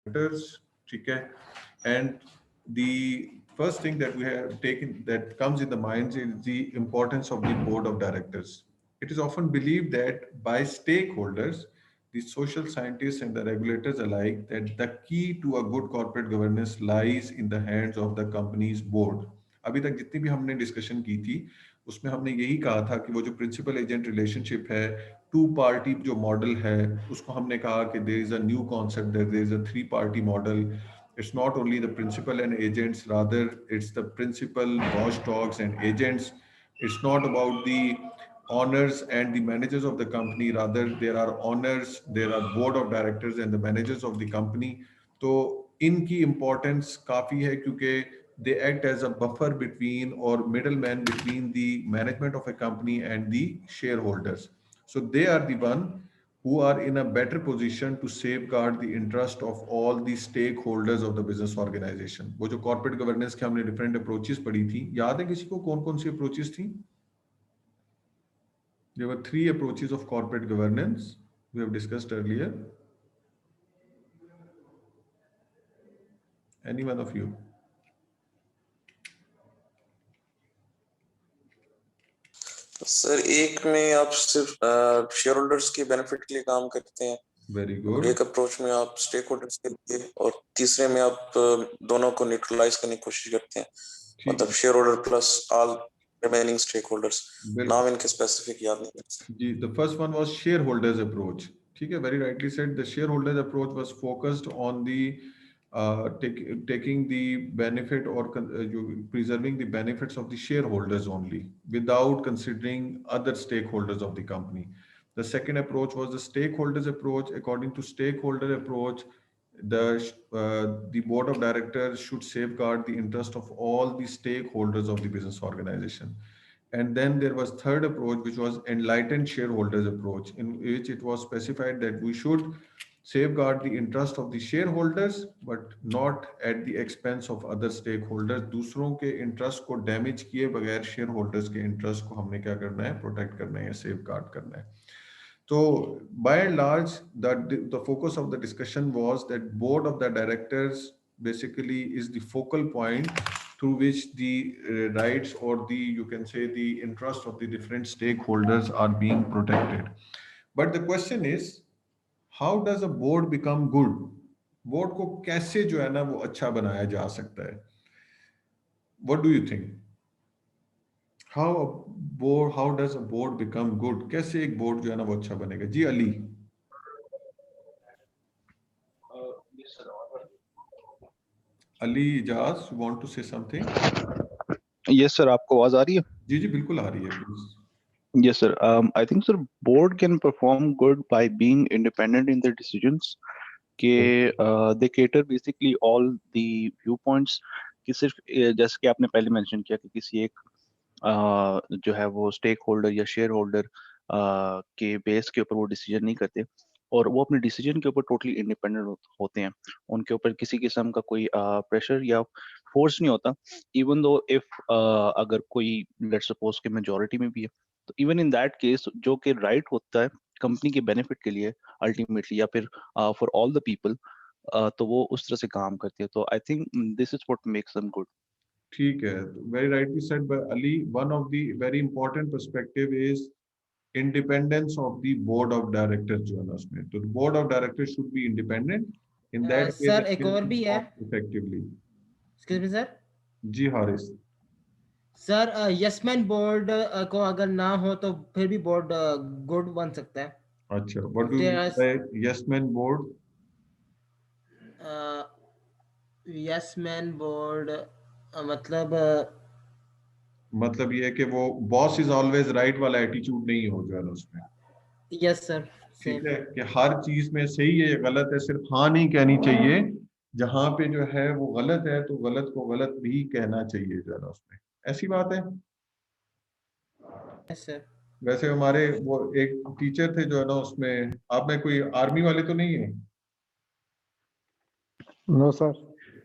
ठीक है. And the first thing that we have taken that comes in the minds is the importance of the board of directors. It is often believed that by stakeholders, the social scientists and the regulators alike, that the key to a good corporate governance lies in the hands of the company's board. अभी तक जितनी भी हमने discussion की थी उसमें हमने यही कहा था कि वो जो प्रिंसिपल एजेंट रिलेशनशिप है, टू पार्टी जो मॉडल है, उसको हमने कहा कि there is a new concept, there is a three party model. It's not only the principal and agents, rather it's the principal, watchdogs and agents. It's not about the owners and the managers of the company, rather there are owners, there are board of directors and the managers of the company. तो इनकी importance काफी है क्योंकि they act as a buffer between or middleman between the management of a company and the shareholders. So they are the one who are in a better position to safeguard the interest of all the stakeholders of the business organization. वो जो corporate governance के हमने different approaches पढ़ी थी, याद है किसी को कौन कौन सी approaches थी? There were three approaches of corporate governance we have discussed earlier. Any one of you? Sir एक में आप सिर्फ शेयर होल्डर्स के बेनिफिट के लिए काम करते हैं. Very good. एक अप्रोच में आप स्टेक होल्डर्स के लिए और तीसरे में आप दोनों को न्यूट्रलाइज करने की कोशिश करते हैं, मतलब shareholder plus all remaining stakeholders. नाम इनके स्पेसिफिक याद नहीं है जी. The first one was shareholders approach. ठीक है, very rightly said. The shareholders approach was focused on the taking the benefit or preserving the benefits of the shareholders only without considering other stakeholders of the company. The second approach was the stakeholders approach. According to stakeholder approach, the board of directors should safeguard the interest of all the stakeholders of the business organization. And then there was third approach, which was enlightened shareholders approach, in which it was specified that we should safeguard the interest of the shareholders, but not at the expense of other stakeholders. दूसरों के interest को damage किए बगैर shareholders के interest को हमने क्या करना है, protect करना है या safeguard करना है. So by and large, the focus of the discussion was that board of the directors basically is the focal point through which the rights or you can say the interest of the different stakeholders are being protected. But the question is, how does a board become good? Board को कैसे जो है ना वो अच्छा बनाया जा सकता है? What do you think? How does a board become good? कैसे एक board जो है ना वो अच्छा बनेगा? जी Ali. Ali Ijaz, you want to say something? Yes sir, आपको आवाज आ रही है? जी जी बिल्कुल आ रही है, please. Yes sir. I think sir, board can perform good by being independent in their decisions. कि they cater basically all the viewpoints. कि सिर्फ जैसे कि आपने पहले मेंशन किया कि किसी एक जो है वो स्टेक होल्डर या शेयर होल्डर के बेस के ऊपर वो डिसीजन नहीं करते और वो अपने डिसीजन के ऊपर टोटली इंडिपेंडेंट होते हैं. उनके ऊपर किसी किस्म का कोई प्रेशर या फोर्स नहीं होता. इवन दो इफ अगर कोई लेट्स सपोज के मेजॉरिटी में भी है तो इवन इन दैट केस जो कि राइट होता है कंपनी के बेनिफिट के लिए अल्टीमेटली या फिर फॉर ऑल द पीपल, तो वो उस तरह से काम करते हैं. तो I think this is what makes them good. ठीक है, very rightly said by Ali. One of the very important perspective is independence of the board of directors जो है ना उसमें. तो board of directors should be independent. In that case, sir एक और भी है effectively. Excuse me sir. जी Haris. Sir yes man board को अगर ना हो तो फिर भी बोर्ड गुड बन सकता है. अच्छा, what do you say yes man board? Yes man board मतलब ये है कि वो बॉस इज ऑलवेज राइट वाला एटीट्यूड नहीं हो जो है ना उसमें. Yes sir. ठीक है कि हर चीज में सही है या गलत है, सिर्फ हाँ नहीं कहनी चाहिए. जहां पे जो है वो गलत है तो गलत को गलत भी कहना चाहिए जो है ना उसमें. ऐसी बात है. Yes sir. वैसे हमारे वो एक टीचर थे जो है ना उसमें, आप में कोई आर्मी वाले तो नहीं है? No sir.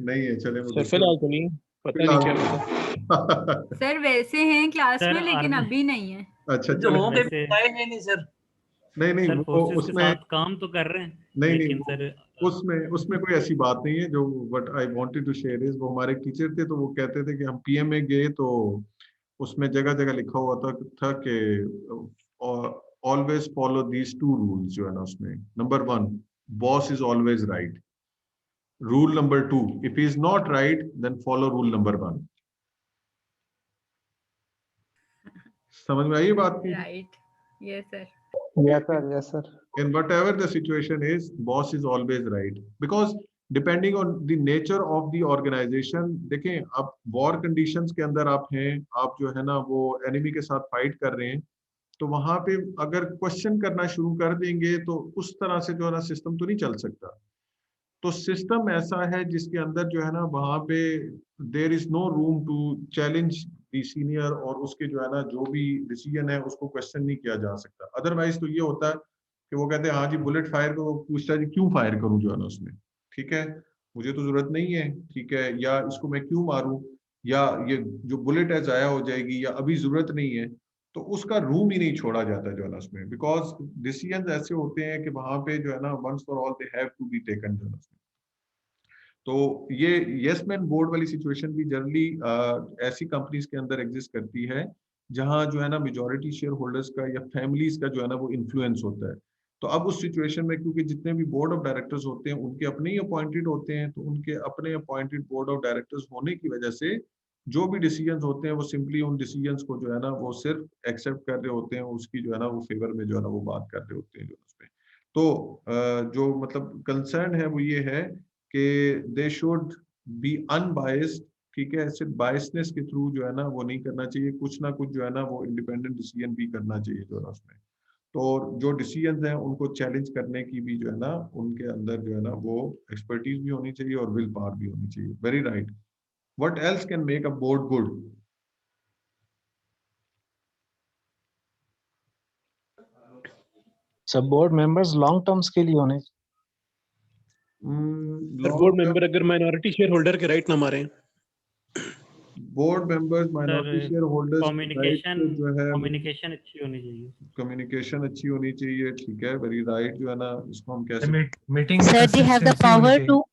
नहीं है, चले सर फिलहाल तो नहीं, पता नहीं क्या पता. सर वैसे हैं क्लास में लेकिन अभी नहीं है. अच्छा जो होंगे बताएंगे नहीं सर. नहीं सर वो फोर्सेस के उसमें साथ काम तो कर रहे हैं नहीं लेकिन नहीं सर उसमें कोई ऐसी बात नहीं है। जो what I wanted to share is, वो हमारे टीचर थे तो वो कहते थे कि हम पीएम में गए तो उसमें जगह जगह लिखा हुआ था कि always follow these two rules, जो है ना उसमें number 1, boss is always right. Rule number 2, if he is not right then follow rule number 1। समझ में आई ये बात की? Right, yes sir. yes sir In whatever the situation is, boss is always right, because depending on the nature of the organization। देखें, अब war conditions के अंदर आप हैं, आप जो है ना वो एनिमी के साथ फाइट कर रहे हैं, तो वहां पे अगर क्वेश्चन करना शुरू कर देंगे तो उस तरह से जो है ना सिस्टम तो नहीं चल सकता। तो सिस्टम ऐसा है जिसके अंदर जो है ना वहां पे there is no room to challenge the senior, और उसके जो है ना जो भी डिसीजन है उसको क्वेश्चन नहीं किया जा सकता। अदरवाइज तो ये होता है कि वो कहते हैं हाँ जी बुलेट फायर करो, पूछता है जी क्यों फायर करूं जो है ना उसमें, ठीक है मुझे तो जरूरत नहीं है, ठीक है, या इसको मैं क्यों मारूं, या ये जो बुलेट है जाया हो जाएगी, या अभी जरूरत नहीं है। तो उसका रूम ही नहीं छोड़ा जाता जो है ना उसमें, बिकॉज डिसीजन ऐसे होते हैं कि वहां पे जो है ना once for all they have to be taken जो है ना उसमें। तो ये यस मैन बोर्ड वाली सिचुएशन भी जनरली ऐसी कंपनीज के अंदर एग्जिस्ट करती है जहां जो है ना मेजॉरिटी शेयर होल्डर्स का या फैमिलीज का जो है ना वो इन्फ्लुएंस होता है। तो अब उस सिचुएशन में क्योंकि जितने भी बोर्ड ऑफ डायरेक्टर्स होते हैं उनके अपने ही अपॉइंटेड होते हैं, तो उनके अपने अपॉइंटेड बोर्ड ऑफ डायरेक्टर्स होने की वजह से जो भी डिसीजंस होते हैं वो सिंपली उन डिसीजंस को जो है ना वो सिर्फ एक्सेप्ट कर रहे होते हैं, उसकी जो है ना वो फेवर में जो है ना वो बात कर रहे होते हैं जो उसमें। तो जो मतलब कंसर्न है वो ये है कि दे शुड बी अनबायस्ड, ठीक है, सिर्फ बायसनेस के थ्रू जो है ना वो नहीं करना चाहिए, कुछ ना कुछ जो है ना वो इंडिपेंडेंट डिसीजन भी करना चाहिए जो है उसमें। तो जो डिसीजंस हैं उनको चैलेंज करने की भी जो है ना उनके अंदर जो है ना वो एक्सपर्टीज भी होनी चाहिए और विल पावर भी होनी चाहिए। Very right. What else can make a board good? सब बोर्ड मेंबर्स लॉन्ग टर्म्स के लिए होने सर बोर्ड मेंबर अगर माइनॉरिटी शेयर होल्डर के राइट ना मारे, board members minority share holders communication अच्छी होनी चाहिए। कम्युनिकेशन अच्छी होनी चाहिए, ठीक है, वेरी राइट। जो है ना इसको हम कैसे meeting sir they have the power to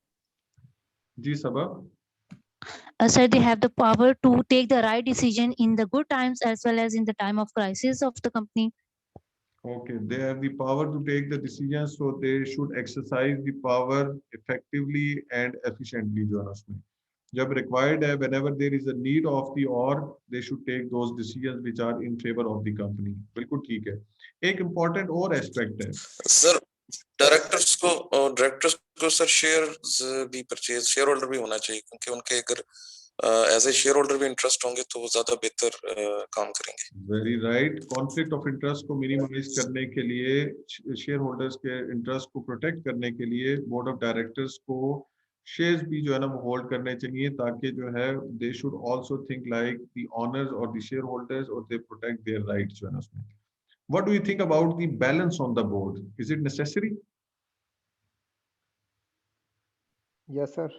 जी सबा sir they have the power to take the right decision in the good times as well as in the time of crisis of the company. Okay, they have the power to take the decisions, so they should exercise the power effectively and efficiently जो है ना उसमें जब required है, whenever there is a need of the org, they should take those decisions which are in favor of the company। बिल्कुल ठीक है। एक important और aspect है सर, डायरेक्टर्स को सर शेयर्स भी परचेज शेयर होल्डर भी होना चाहिए, क्योंकि उनके अगर एज ए शेयर होल्डर भी इंटरेस्ट होंगे तो वो ज्यादा बेहतर काम करेंगे। Very right. Conflict of interest को मिनिमाइज करने के लिए, शेयर होल्डर्स के इंटरेस्ट को प्रोटेक्ट करने के लिए बोर्ड ऑफ डायरेक्टर्स को शेयर्स भी जो है ना वो होल्ड करने चाहिए, ताकि जो है they should also think like the owners और द शेयर होल्डर्स, और दे प्रोटेक्ट देयर राइट्स जो है ना उसमें। What do you think about the balance on the board? Is it necessary? Yes sir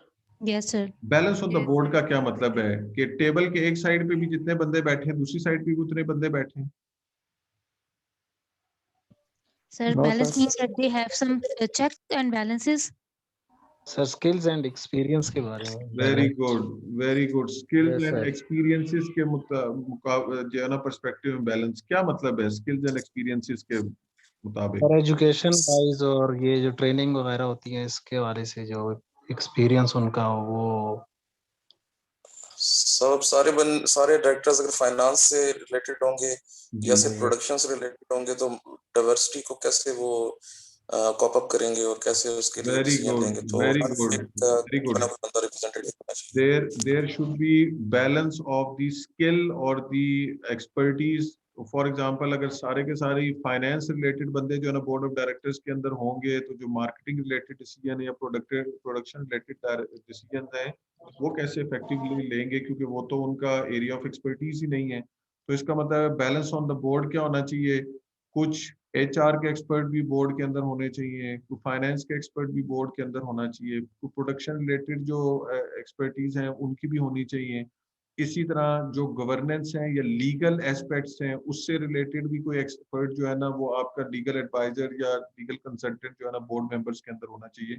Yes sir. Balance on the Yes, board sir. का क्या मतलब है कि टेबल के एक साइड पे भी जितने बंदे बैठे हैं दूसरी साइड पे भी उतने बंदे बैठे हैं? Sir No, balance sir. means that they have some checks and balances. Sir skills and experience के बारे में very good, very good. Skills Yes, and sir. Experiences के जो है ना पर्सपेक्टिव में बैलेंस क्या मतलब है स्किल्स एंड एक्सपीरियंसेस के मुताबिक? सर एजुकेशन वाइज और ये जो ट्रेनिंग वगैरह होती है इसके बारे से जो एक्सपीरियंस उनका हो वो सारे डायरेक्टर्स अगर फाइनेंस से रिलेटेड होंगे या सिर्फ प्रोडक्शन से रिलेटेड होंगे तो डाइवर्सिटी को कैसे वो कॉप अप करेंगे और कैसे उसके लिए डिसीजन लेंगे। तो वेरी गुड, वेरी गुड। बंदा रिप्रेजेंटेटिव होना चाहिए। there should be balance of the skill or the expertise। For example अगर सारे के सारे फाइनेंस रिलेटेड बंदे जो है ना बोर्ड ऑफ डायरेक्टर्स के अंदर होंगे, तो जो मार्केटिंग रिलेटेड डिसीजन या प्रोडक्शन रिलेटेड डिसीजन हैं वो कैसे इफेक्टिवली लेंगे, क्योंकि वो तो उनका एरिया ऑफ एक्सपर्टीज ही नहीं है। तो इसका मतलब बैलेंस ऑन द बोर्ड क्या होना चाहिए? कुछ एचआर के एक्सपर्ट भी बोर्ड के अंदर होने चाहिए, कुछ फाइनेंस के एक्सपर्ट भी बोर्ड के अंदर होना चाहिए, कुछ प्रोडक्शन रिलेटेड जो एक्सपर्टीज हैं उनकी भी होनी चाहिए। इसी तरह जो गवर्नेंस है या लीगल एस्पेक्ट्स हैं उससे रिलेटेड भी कोई एक्सपर्ट जो है ना वो आपका लीगल एडवाइजर या लीगल कंसल्टेंट जो है ना बोर्ड मेंबर्स के अंदर होना चाहिए।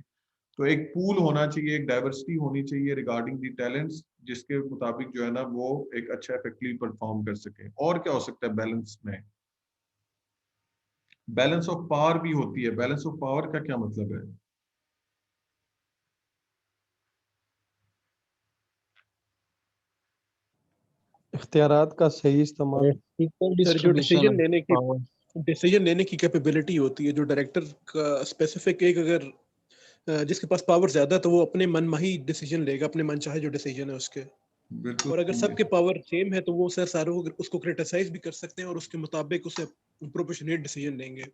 तो एक पूल होना चाहिए, एक डाइवर्सिटी होनी चाहिए रिगार्डिंग दी टैलेंट्स, जिसके मुताबिक जो है ना वो एक अच्छा इफेक्टिवली परफॉर्म कर सके। और क्या हो सकता है बैलेंस में? बैलेंस ऑफ पावर भी होती है। बैलेंस ऑफ पावर का क्या मतलब है? इख्तियारात का सही इस्तेमाल। इक्वल सर जो डिस्ट्रीब्यूशन ऑफ पावर। डिसीजन लेने की कैपेबिलिटी होती है, जो डायरेक्टर का स्पेसिफिक एक अगर जिसके पास पावर ज्यादा, तो वो अपने मन माही डिसीजन लेगा, अपने मन चाहे जो डिसीजन है उसके। बिल्कुल। और अगर सबके पावर सेम है तो वो सर सारों उसको क्रिटिसाइज भी कर सकते हैं और उसके मुताबिक उसे प्रोपोर्शनेट डिसीजन लेंगे।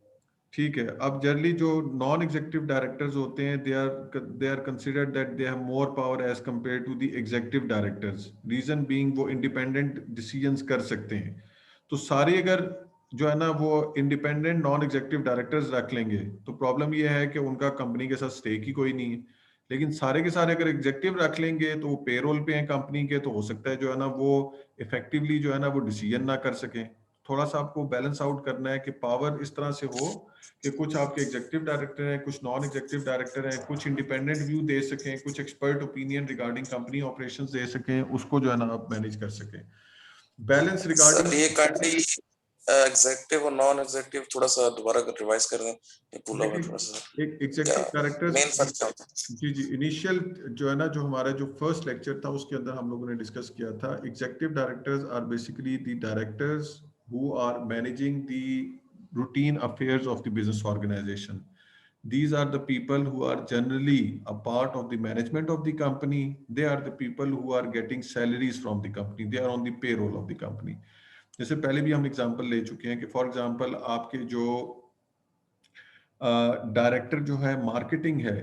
ठीक है। अब जनरली जो नॉन एग्जीक्यूटिव डायरेक्टर्स होते हैं, they are considered that they have more power as compare to the executive directors. Reason being वो इंडिपेंडेंट डिसीजंस कर सकते हैं। तो सारे अगर जो है ना वो इंडिपेंडेंट नॉन एग्जीक्यूटिव डायरेक्टर्स रख लेंगे तो प्रॉब्लम ये है कि उनका कंपनी के साथ स्टेक ही कोई नहीं है। लेकिन सारे के सारे अगर एग्जीक्यूटिव रख लेंगे तो वो पेरोल पे हैं कंपनी के, तो हो सकता है जो है ना वो इफेक्टिवली जो है ना वो डिसीजन ना कर सकें। थोड़ा सा आपको बैलेंस आउट करना है कि पावर इस तरह से हो कि कुछ आपके एग्जीक्यूटिव डायरेक्टर हैं, कुछ नॉन एग्जीक्यूटिव डायरेक्टर हैं, कुछ इंडिपेंडेंट व्यू दे सकें, कुछ expert opinion regarding company operations दे सकें, उसको जो है ना आप मैनेज कर सकें। बैलेंस रिगार्डिंग ये काइंडली एग्जीक्यूटिव और नॉन एग्जीक्यूटिव थोड़ा सा दोबारा रिवाइज कर दें, ये भूला हुआ थोड़ा सा। एक एग्जीक्यूटिव डायरेक्टर्स मेन फर्क क्या होता है? जी इनिशियल जो है ना जो हमारा जो फर्स्ट लेक्चर था उसके अंदर हम लोगों ने डिस्कस किया था, executive directors are basically the directors who are managing the routine affairs of the business organization. These are the people who are generally a part of the management of the company. They are the people who are getting salaries from the company. They are on the payroll of the company. जैसे पहले भी हम example ले चुके हैं कि for example आपके जो डायरेक्टर जो है मार्केटिंग है,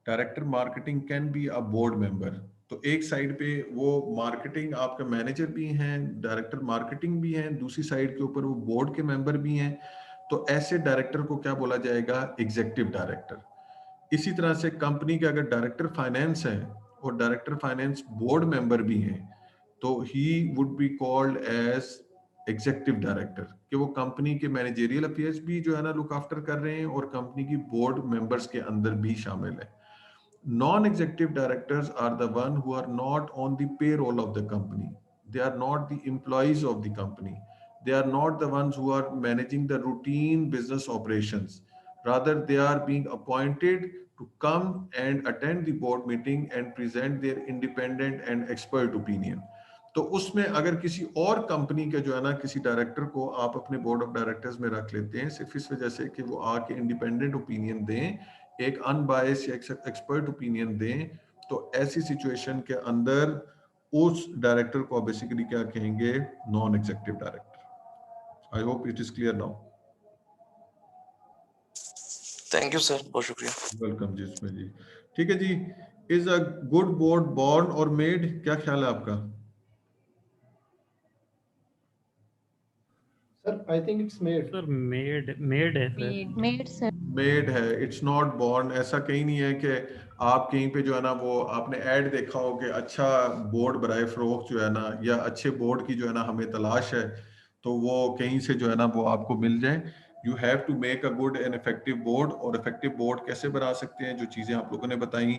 director marketing can be a board member. तो एक साइड पे वो मार्केटिंग आपका मैनेजर भी हैं, डायरेक्टर मार्केटिंग भी हैं, दूसरी साइड के ऊपर वो बोर्ड के मेंबर भी हैं। तो ऐसे डायरेक्टर को क्या बोला जाएगा? Executive director. इसी तरह से कंपनी के अगर डायरेक्टर फाइनेंस है और डायरेक्टर फाइनेंस बोर्ड मेंबर भी हैं तो he would be called as executive director, कि वो कंपनी के मैनेजेरियल अफेयर्स भी जो है ना लुक आफ्टर कर रहे हैं और कंपनी की बोर्ड मेंबर्स के अंदर भी शामिल है। Non executive directors are the one who are not on the payroll of the company, they are not the employees of the company, they are not the ones who are managing the routine business operations, rather they are being appointed to come and attend the board meeting and present their independent and expert opinion. तो उसमें अगर किसी और company के जो है ना किसी डायरेक्टर को आप अपने बोर्ड ऑफ डायरेक्टर्स में रख लेते हैं सिर्फ इस वजह से कि वो आके इंडिपेंडेंट ओपिनियन दें, एक अनबायस या एक्सपर्ट ओपिनियन दें, तो ऐसी सिचुएशन के अंदर उस डायरेक्टर को बेसिकली क्या कहेंगे? Non executive director. I hope it is clear now. Thank you sir, बहुत शुक्रिया। वेलकम जिसमें जी। ठीक है जी। Is a good board born or made? क्या ख्याल है आपका? Sir I think it's made. Sir made है सर। Made, sir. मेड है, इट्स नॉट बॉर्न। ऐसा कहीं नहीं है कि आप कहीं पे जो है ना वो आपने ऐड देखा हो कि अच्छा बोर्ड बराए फरोख्त जो है ना या अच्छे बोर्ड की जो है ना हमें तलाश है, तो वो कहीं से जो है ना वो आपको मिल जाए। You have to make a good and effective board. और इफेक्टिव बोर्ड कैसे बना सकते हैं? जो चीज़ें आप लोगों ने बताई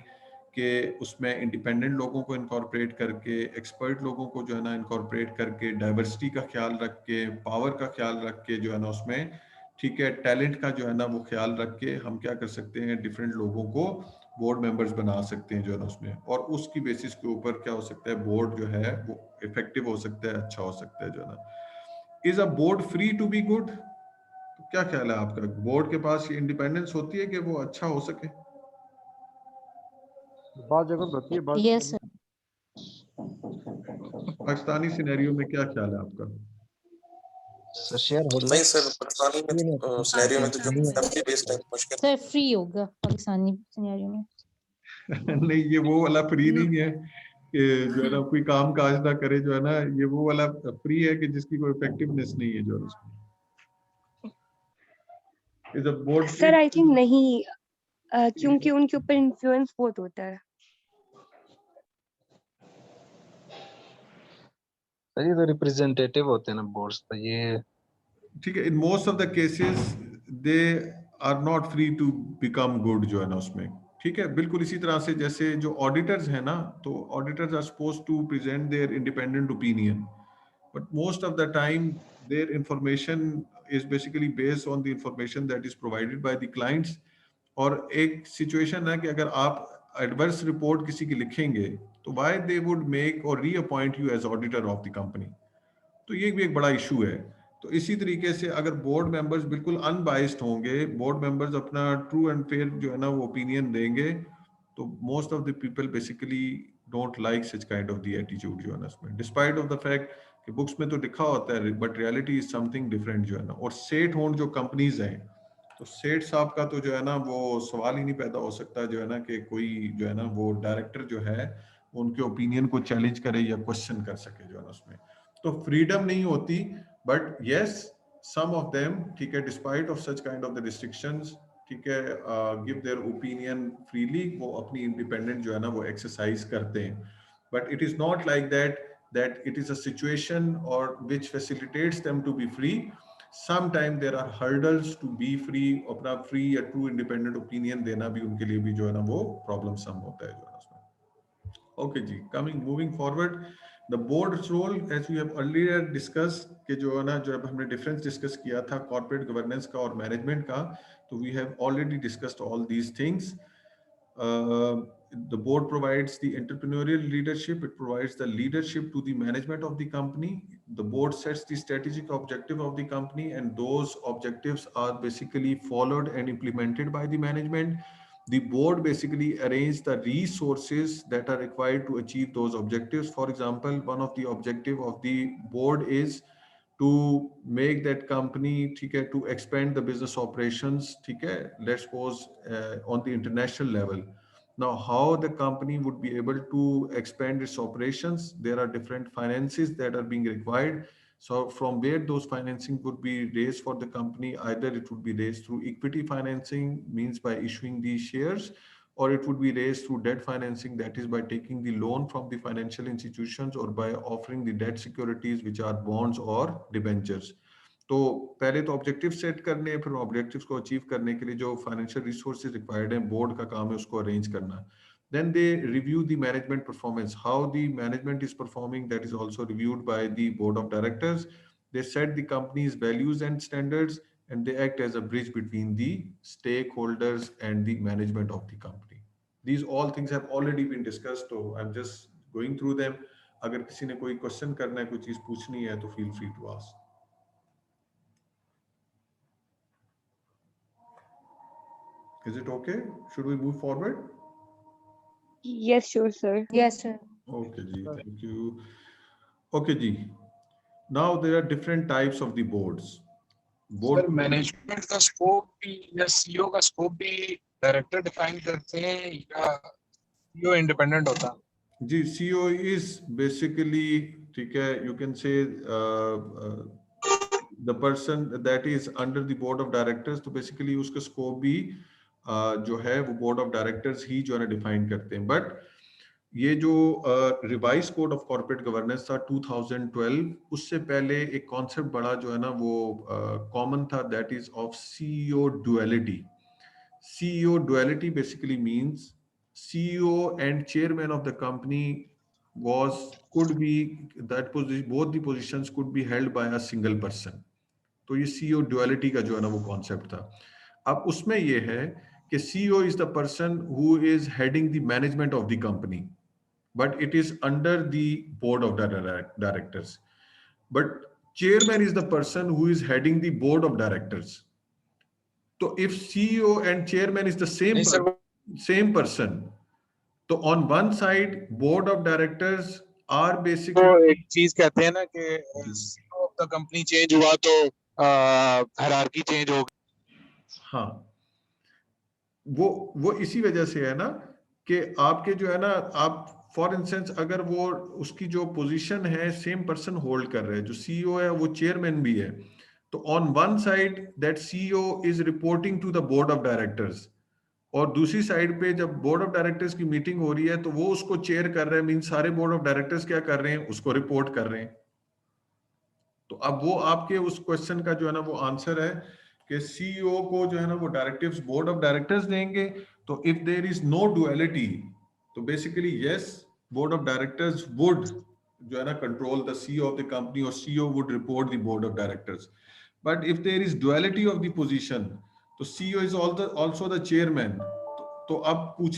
कि उसमें इंडिपेंडेंट लोगों को इनकॉर्पोरेट करके, एक्सपर्ट लोगों को जो है ना इनकॉर्पोरेट करके, डाइवर्सिटी का ख्याल रख के, पावर का ख्याल रख के जो है ना उसमें, ठीक है, टैलेंट का जो है ना वो ख्याल रख के हम क्या कर सकते हैं? डिफरेंट लोगों को बोर्ड मेंबर्स बना सकते हैं जो है ना उसमें, और उसकी बेसिस के ऊपर क्या हो सकता है? बोर्ड जो है वो इफेक्टिव हो सकता है, अच्छा हो सकता है जो है ना। Is a board free to be good? तो क्या ख्याल है आपका? बोर्ड के पास ये इंडिपेंडेंस होती है कि वो अच्छा हो सके? बहुत जगह होती है, बहुत Yes, sir. पाकिस्तानी सिनेरियो में क्या ख्याल है आपका? सर शेयर होल्डर नहीं सर, पाकिस्तानी में सिनेरियो में तो जो फैमिली बेस्ड है मुश्किल। Sir, free होगा पाकिस्तानी सिनेरियो में। नहीं, ये वो वाला फ्री नहीं है कि जो है ना कोई काम काज ना करे जो है ना, ये वो वाला फ्री है कि जिसकी कोई इफेक्टिवनेस नहीं है जो है उसमें। Is a board sir I think नहीं, क्योंकि उनके ऊपर इन्फ्लुएंस बहुत होता है। सर ये तो रिप्रेजेंटेटिव होते हैं ना बोर्ड्स, तो ये ठीक है। In most of the cases they are not free to become good जो है ना उसमें, ठीक है, बिल्कुल इसी तरह से जैसे जो ऑडिटर्स है ना, तो auditors are suppose to present their independent opinion, but most of the time their information is basically based on the information that is provided by the clients. और एक सिचुएशन है कि अगर आप एडवर्स रिपोर्ट किसी की लिखेंगे तो व्हाई दे वुड मेक और reappoint you as auditor of the company, तो ये भी एक बड़ा इशू है। तो इसी तरीके से अगर बोर्ड मेंबर्स बिल्कुल अनबाइस्ड होंगे, बोर्ड मेंबर्स अपना ट्रू एंड फेयर जो है ना वो ओपिनियन देंगे, तो most of the people basically don't like such kind of the attitude जो है ना उसमें, डिस्पाइट ऑफ द फैक्ट कि बुक्स में तो लिखा होता है but reality is something different जो है ना। और सेठ होन जो कंपनीज हैं, तो सेठ साहब का तो जो है ना वो सवाल ही नहीं पैदा हो सकता जो है ना कि कोई जो है ना वो डायरेक्टर जो है उनके ओपिनियन को चैलेंज करे या क्वेश्चन कर सके जो है ना उसमें। तो फ्रीडम नहीं होती, but yes some of them, ठीक है, despite of such kind of the restrictions, ठीक है, गिव देयर ओपिनियन फ्रीली, वो अपनी इंडिपेंडेंट जो है ना वो एक्सरसाइज करते हैं। But it is not like that it is a situation or which facilitates them to be free. Sometimes there are hurdles to be free, अपना free या true independent opinion देना भी उनके लिए भी जो है ना वो problem sum होता है जो है ना उसमें। Okay ji, moving forward, the board's role as we have earlier discussed कि जो है ना जो अब हमने difference discuss किया था corporate governance का और management का, तो we have already discussed all these things. The board provides the entrepreneurial leadership, it provides the leadership to the management of the company. The board sets the strategic objective of the company, and those objectives are basically followed and implemented by the management. The board basically arranges the resources that are required to achieve those objectives. For example, one of the objective of the board is to make that company, ठीक है, to expand the business operations, ठीक है, let's suppose on the international level. Now, how the company would be able to expand its operations? There are different finances that are being required. So from where those financing would be raised for the company, either it would be raised through equity financing, means by issuing these shares, or it would be raised through debt financing, that is by taking the loan from the financial institutions or by offering the debt securities, which are bonds or debentures. तो पहले तो objective set करने हैं, फिर objectives को achieve करने के लिए जो फाइनेंशियल रिसोर्सेज रिक्वायर्ड हैं, बोर्ड का काम है उसको अरेंज करना। Then they review the management performance, how the management is performing, that is also reviewed by the board of directors. They set the company's values and standards, and they act as a bridge between the stakeholders and the management of the company. These all things have already been discussed, so I'm just going through them. अगर किसी ने कोई question करना है, कोई चीज पूछनी है, तो feel free to ask. Is it okay? Should we move forward? Yes, sure, sir. Yes, sir. Okay, Ji, thank you. Okay, Ji. Now there are different types of the boards. Sir management का scope भी या CEO का scope भी director define करते हैं या CEO independent होता है? जी, सीईओ इज बेसिकली, ठीक है, you can say the person that is under the board of directors, तो बेसिकली उसका स्कोप भी जो है वो बोर्ड ऑफ डायरेक्टर्स ही जो है ना डिफाइन करते हैं। बट ये जो revise code of corporate governance था 2012, उससे पहले एक कॉन्सेप्ट बड़ा जो है ना वो कॉमन था, that is of CEO duality. CEO duality basically means CEO and chairman of the company could be that position, both the positions could be held by a single person. तो ये CEO duality का जो है ना वो concept था। अब उसमें ये है कि CEO is the person who is heading the management of the company, but it is under the board of directors. But chairman is the person who is heading the board of directors. So if CEO and chairman is the same person, तो on one side board of directors are basically, तो एक चीज कहते हैं ना कि CEO of the company change हुआ तो हायरार्की चेंज हो गई। हाँ, वो इसी वजह से है ना कि आपके जो है ना, आप फॉर इंस्टेंस अगर वो उसकी जो पोजीशन है सेम पर्सन होल्ड कर रहे हैं, जो सीईओ है वो चेयरमैन भी है, तो on one side that CEO is reporting to the board of directors, और दूसरी साइड पे जब बोर्ड ऑफ डायरेक्टर्स की मीटिंग हो रही है तो वो उसको चेयर कर रहे हैं, मीन सारे बोर्ड ऑफ डायरेक्टर्स क्या कर रहे हैं, उसको रिपोर्ट कर रहे हैं। तो अब वो आपके उस क्वेश्चन का जो है ना वो आंसर है कि सीईओ को जो है ना वो डायरेक्टिव्स बोर्ड ऑफ डायरेक्टर्स देंगे, तो if there is no duality, तो basically yes, board of directors would जो है ना control the CEO of the company, or CEO would report the board of directors. But if there is duality of the position, तो CEO is also the chairman. तो अब पूछ